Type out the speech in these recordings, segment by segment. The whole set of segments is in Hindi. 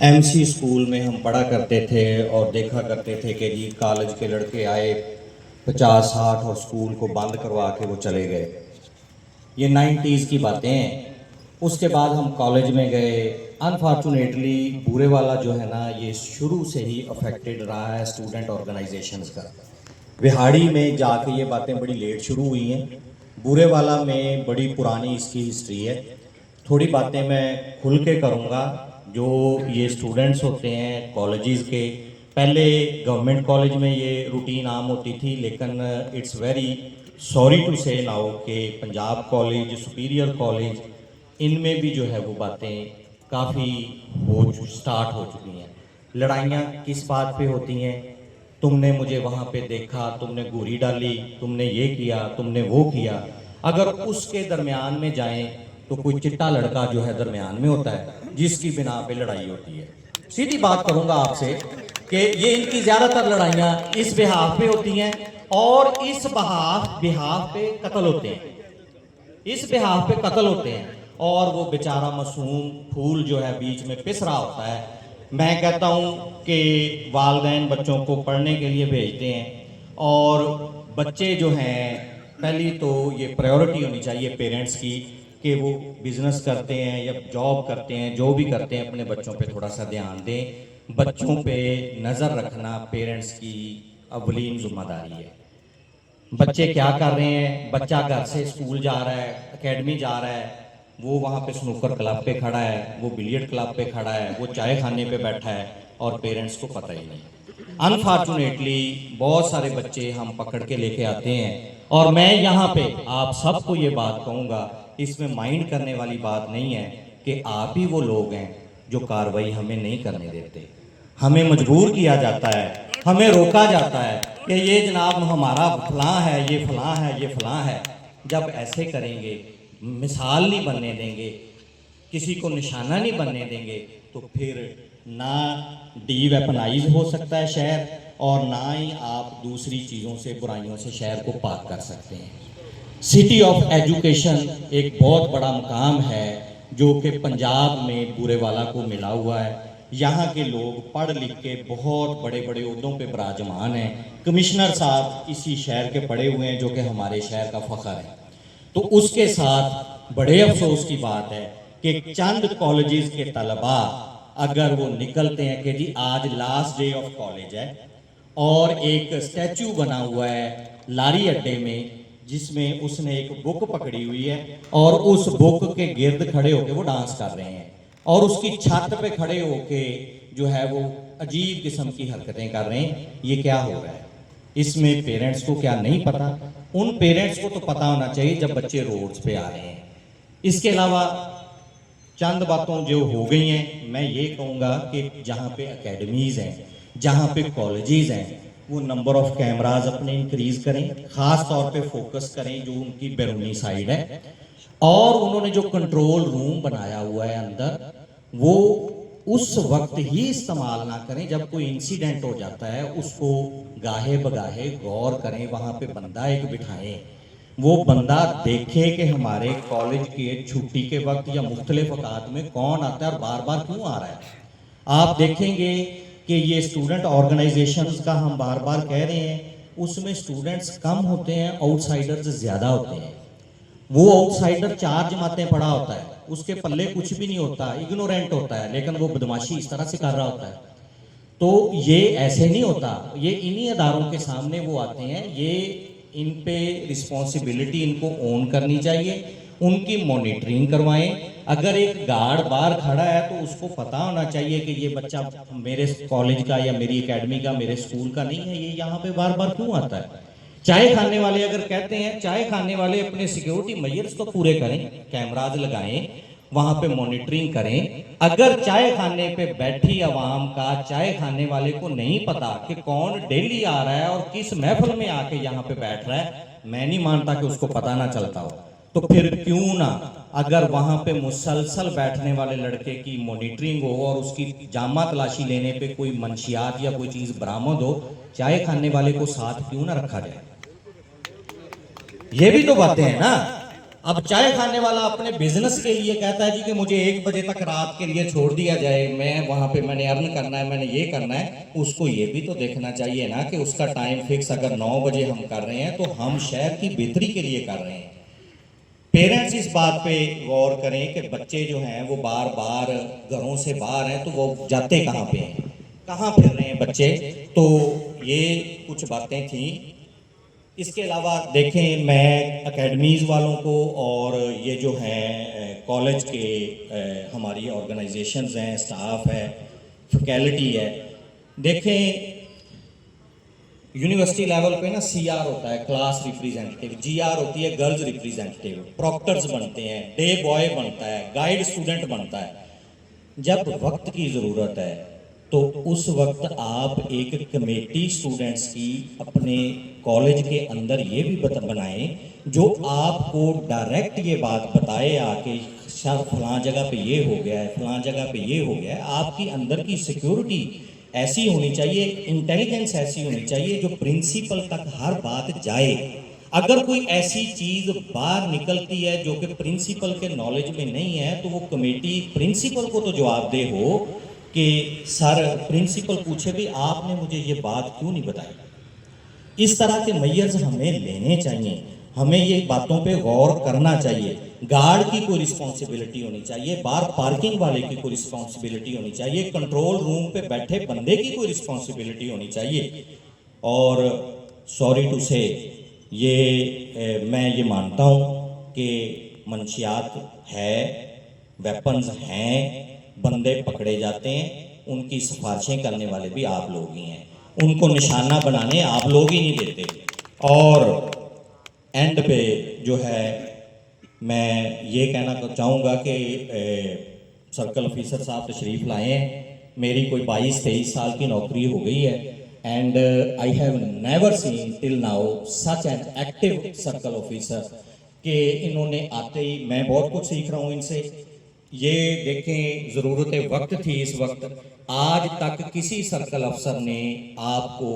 एमसी स्कूल में हम पढ़ा करते थे और देखा करते थे कि जी कॉलेज के लड़के आए 50-60 और स्कूल को बंद करवा के वो चले गए। ये 90s की बातें हैं। उसके बाद हम कॉलेज में गए। अनफॉर्चुनेटली बुरे वाला जो है ना, ये शुरू से ही अफेक्टेड रहा है स्टूडेंट ऑर्गेनाइजेशंस का। विहाड़ी में जाके ये बातें बड़ी लेट शुरू हुई हैं। बुरे वाला में बड़ी पुरानी इसकी हिस्ट्री है। थोड़ी बातें मैं खुल के करूँगा। जो ये स्टूडेंट्स होते हैं कॉलेजेस के, पहले गवर्नमेंट कॉलेज में ये रूटीन आम होती थी, लेकिन इट्स वेरी सॉरी टू से नाउ कि पंजाब कॉलेज, सुपीरियर कॉलेज, इनमें भी जो है वो बातें काफ़ी स्टार्ट हो चुकी हैं। लड़ाइयाँ किस बात पे होती हैं? तुमने मुझे वहाँ पे देखा, तुमने गोरी डाली, तुमने ये किया, तुमने वो किया। अगर उसके दरमियान में जाएं तो कोई चिट्टा लड़का जो है दरमियान में होता है जिसकी बिना पे लड़ाई होती है। सीधी बात करूंगा आपसे कि ये इनकी ज़्यादातर लड़ाइयाँ इस बिहाफ पे होती हैं और इस बिहाफ पे कत्ल होते हैं। इस बिहाफ पे कत्ल होते हैं और वो बेचारा मासूम फूल जो है बीच में पिस रहा होता है। मैं कहता हूँ कि वालिदैन बच्चों को पढ़ने के लिए भेजते हैं और बच्चे जो हैं, पहली तो ये प्रायोरिटी होनी चाहिए पेरेंट्स की कि वो बिजनेस करते हैं या जॉब करते हैं, जो भी करते हैं अपने बच्चों पे थोड़ा सा ध्यान दें। बच्चों पे नज़र रखना पेरेंट्स की अवलीन जिम्मेदारी है। बच्चे क्या कर रहे हैं? बच्चा घर से स्कूल जा रहा है, एकेडमी जा रहा है, वो वहाँ पे स्नूकर क्लब पे खड़ा है, वो बिलियर्ड क्लब पे खड़ा है, वो चाय खाने पे बैठा है और पेरेंट्स को पता ही नहीं। अनफॉर्चुनेटली बहुत सारे बच्चे हम पकड़ के लेके आते हैं और मैं यहाँ पे आप सबको ये बात कहूँगा, इसमें माइंड करने वाली बात नहीं है कि आप ही वो लोग हैं जो कार्रवाई हमें नहीं करने देते। हमें मजबूर किया जाता है, हमें रोका जाता है कि ये जनाब हमारा फलां है, ये फलां है, ये फलां है। जब ऐसे करेंगे, मिसाल नहीं बनने देंगे, किसी को निशाना नहीं बनने देंगे, तो फिर ना डी वेपनाइज हो सकता है शहर और ना ही आप दूसरी चीज़ों से, बुराइयों से शहर को पाक कर सकते हैं। सिटी ऑफ एजुकेशन एक बहुत बड़ा मुकाम है जो कि पंजाब में बुरे वाला को मिला हुआ है। यहाँ के लोग पढ़ लिख के बहुत बड़े बड़े ओहदों पे विराजमान हैं। कमिश्नर साहब इसी शहर के पढ़े हुए हैं जो कि हमारे शहर का फ़ख्र है। तो उसके साथ बड़े अफसोस की बात है कि चंद कॉलेजेस के तलबा अगर वो निकलते हैं कि जी आज लास्ट डे ऑफ कॉलेज है और एक स्टैचू बना हुआ है लारी अड्डे में जिसमें उसने एक बुक पकड़ी हुई है और उस बुक के गिर्द खड़े होके वो डांस कर रहे हैं और उसकी छत पे खड़े होके जो है वो अजीब किस्म की हरकतें कर रहे हैं। ये क्या हो रहा है? इसमें पेरेंट्स को क्या नहीं पता? उन पेरेंट्स को तो पता होना चाहिए जब बच्चे रोड्स पे आ रहे हैं। इसके अलावा चंद बातों जो हो गई हैं, मैं ये कहूँगा कि जहाँ पे एकेडमीज़ हैं, जहाँ पे कॉलेजेस हैं, वो नंबर ऑफ कैमराज अपने इंक्रीज़ करें, ख़ास तौर पे फोकस करें जो उनकी बैरूनी साइड है। और उन्होंने जो कंट्रोल रूम बनाया हुआ है अंदर, वो उस वक्त ही इस्तेमाल ना करें जब कोई इंसिडेंट हो जाता है, उसको गाहे बगाहे गौर करें, वहाँ पे बंदा एक बिठाएं, वो बंदा देखे कि हमारे कॉलेज के छुट्टी के वक्त या मुख्तलिफ औकात में कौन आता है और बार बार क्यों आ रहा है। आप देखेंगे कि ये स्टूडेंट ऑर्गेनाइजेशंस का हम बार बार कह रहे हैं, उसमें स्टूडेंट्स कम होते हैं, आउटसाइडर्स ज़्यादा होते हैं। वो आउटसाइडर 4 जमातें पढ़ा होता है, उसके पल्ले कुछ भी नहीं होता, इग्नोरेंट होता है, लेकिन वो बदमाशी इस तरह से कर रहा होता है। तो ये ऐसे नहीं होता, ये इन्हीं अदारों के सामने वो आते हैं। ये इन पे रिस्पॉन्सिबिलिटी इनको ओन करनी चाहिए, उनकी मॉनिटरिंग करवाएं। अगर एक गार्ड बाहर खड़ा है तो उसको पता होना चाहिए कि ये बच्चा मेरे कॉलेज का या मेरी एकेडमी का, मेरे स्कूल का नहीं है, ये यहाँ पे बार बार क्यों आता है। चाय खाने वाले अगर कहते हैं, चाय खाने वाले अपने सिक्योरिटी मेजर्स तो पूरे करें, कैमराज लगाएं, वहां पे मॉनिटरिंग करें। अगर चाय खाने पे बैठी आवाम का चाय खाने वाले को नहीं पता कि कौन डेली आ रहा है और किस महफिल में आके यहाँ पे बैठ रहा है, मैं नहीं मानता कि उसको पता ना चलता हो। तो फिर क्यों ना अगर वहां पे मुसलसल बैठने वाले लड़के की मॉनिटरिंग हो और उसकी जामा तलाशी लेने पे कोई मंशियात या कोई चीज बरामद हो, चाय खाने वाले को साथ क्यों ना रखा जाए। ये भी तो बातें हैं ना। अब चाय खाने वाला अपने बिजनेस के लिए कहता है जी कि मुझे 1 बजे तक रात के लिए छोड़ दिया जाए, मैं वहाँ पे मैंने अर्न करना है, मैंने ये करना है। उसको ये भी तो देखना चाहिए ना कि उसका टाइम फिक्स अगर 9 बजे हम कर रहे हैं तो हम शहर की बेहतरी के लिए कर रहे हैं। पेरेंट्स इस बात पे गौर करें कि बच्चे जो हैं वो बार बार घरों से बाहर हैं तो वो जाते कहाँ पे हैं, कहाँ फिर रहे हैं बच्चे। तो ये कुछ बातें थी। इसके अलावा देखें, मैं एकेडमीज़ वालों को और ये जो हैं कॉलेज के हमारी ऑर्गेनाइजेशंस हैं, स्टाफ है, फैकल्टी है, देखें यूनिवर्सिटी लेवल पे ना CR होता है, क्लास रिप्रेजेंटेटिव, GR होती है गर्ल्स रिप्रेजेंटेटिव, प्रॉक्टर्स बनते हैं, डे बॉय बनता है, गाइड स्टूडेंट बनता है। जब वक्त की ज़रूरत है तो उस वक्त आप एक कमेटी स्टूडेंट्स की अपने कॉलेज के अंदर ये भी बनाएं जो आपको डायरेक्ट ये बात बताए आके सर फलां जगह पे ये हो गया है, फलां जगह पे ये हो गया है। आपकी अंदर की सिक्योरिटी ऐसी होनी चाहिए, इंटेलिजेंस ऐसी होनी चाहिए जो प्रिंसिपल तक हर बात जाए। अगर कोई ऐसी चीज़ बाहर निकलती है जो कि प्रिंसिपल के नॉलेज में नहीं है तो वो कमेटी प्रिंसिपल को तो जवाबदेह हो कि सर, प्रिंसिपल पूछे भी आपने मुझे ये बात क्यों नहीं बताई। इस तरह के मेजर्स हमें लेने चाहिए, हमें ये बातों पे गौर करना चाहिए। गार्ड की कोई रिस्पॉन्सिबिलिटी होनी चाहिए, बार पार्किंग वाले की कोई रिस्पॉन्सिबिलिटी होनी चाहिए, कंट्रोल रूम पे बैठे बंदे की कोई रिस्पॉन्सिबिलिटी होनी चाहिए। और सॉरी टू से मैं ये मानता हूँ कि मंशियात है, वेपन्स हैं, बंदे पकड़े जाते हैं, उनकी सिफारिशें करने वाले भी आप लोग ही हैं, उनको निशाना बनाने आप लोग ही नहीं देते। और एंड पे जो है मैं ये कहना चाहूँगा कि सर्कल ऑफिसर साहब तशरीफ़ लाए हैं, मेरी कोई 22-23 साल की नौकरी हो गई है and I have never seen till now such an active circle officer कि इन्होंने आते ही मैं बहुत कुछ सीख रहा हूँ इनसे। ये देखें, ज़रूरत वक्त थी इस वक्त, आज तक किसी सर्कल अफसर ने आपको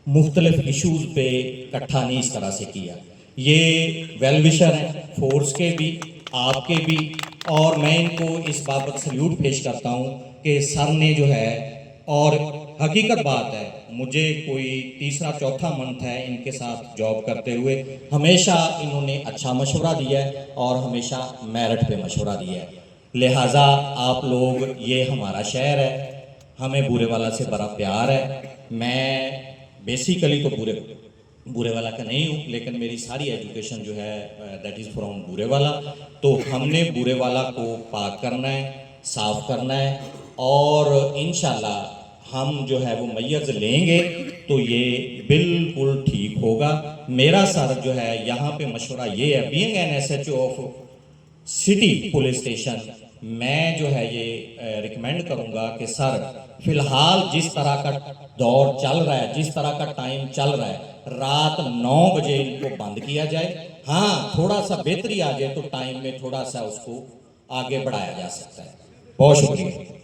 मुख्तलिफ इशूज़ पे इकट्ठा नहीं इस तरह से किया। ये वेल विशर हैं फोर्स के भी, आपके भी, और मैं इनको इस बाबत सल्यूट पेश करता हूँ कि सर ने जो है, और हकीकत बात है, मुझे कोई तीसरा चौथा मंथ है इनके साथ जॉब करते हुए, हमेशा इन्होंने अच्छा मशवरा दिया है और हमेशा मेरिट पे मशवरा दिया है। लिहाजा आप लोग, ये हमारा शहर है, हमें बूरेवाला से बड़ा प्यार है। मैं बेसिकली तो बूरेवाला का नहीं हूँ, लेकिन मेरी सारी एजुकेशन जो है दैट इज़ फ्रॉम बूरेवाला। तो हमने बूरेवाला को पाक करना है, साफ़ करना है, और इंशाल्लाह हम जो है वो मैयर्स लेंगे तो ये बिल्कुल ठीक होगा। मेरा सर जो है यहाँ पे मशवरा ये है, being an SHO of city police station, मैं जो है ये रिकमेंड करूँगा कि सर, फिलहाल जिस तरह का दौर चल रहा है, जिस तरह का टाइम चल रहा है, रात 9 बजे इनको बंद किया जाए। हाँ, थोड़ा सा बेहतरी आ जाए तो टाइम में थोड़ा सा उसको आगे बढ़ाया जा सकता है। बहुत शुक्रिया।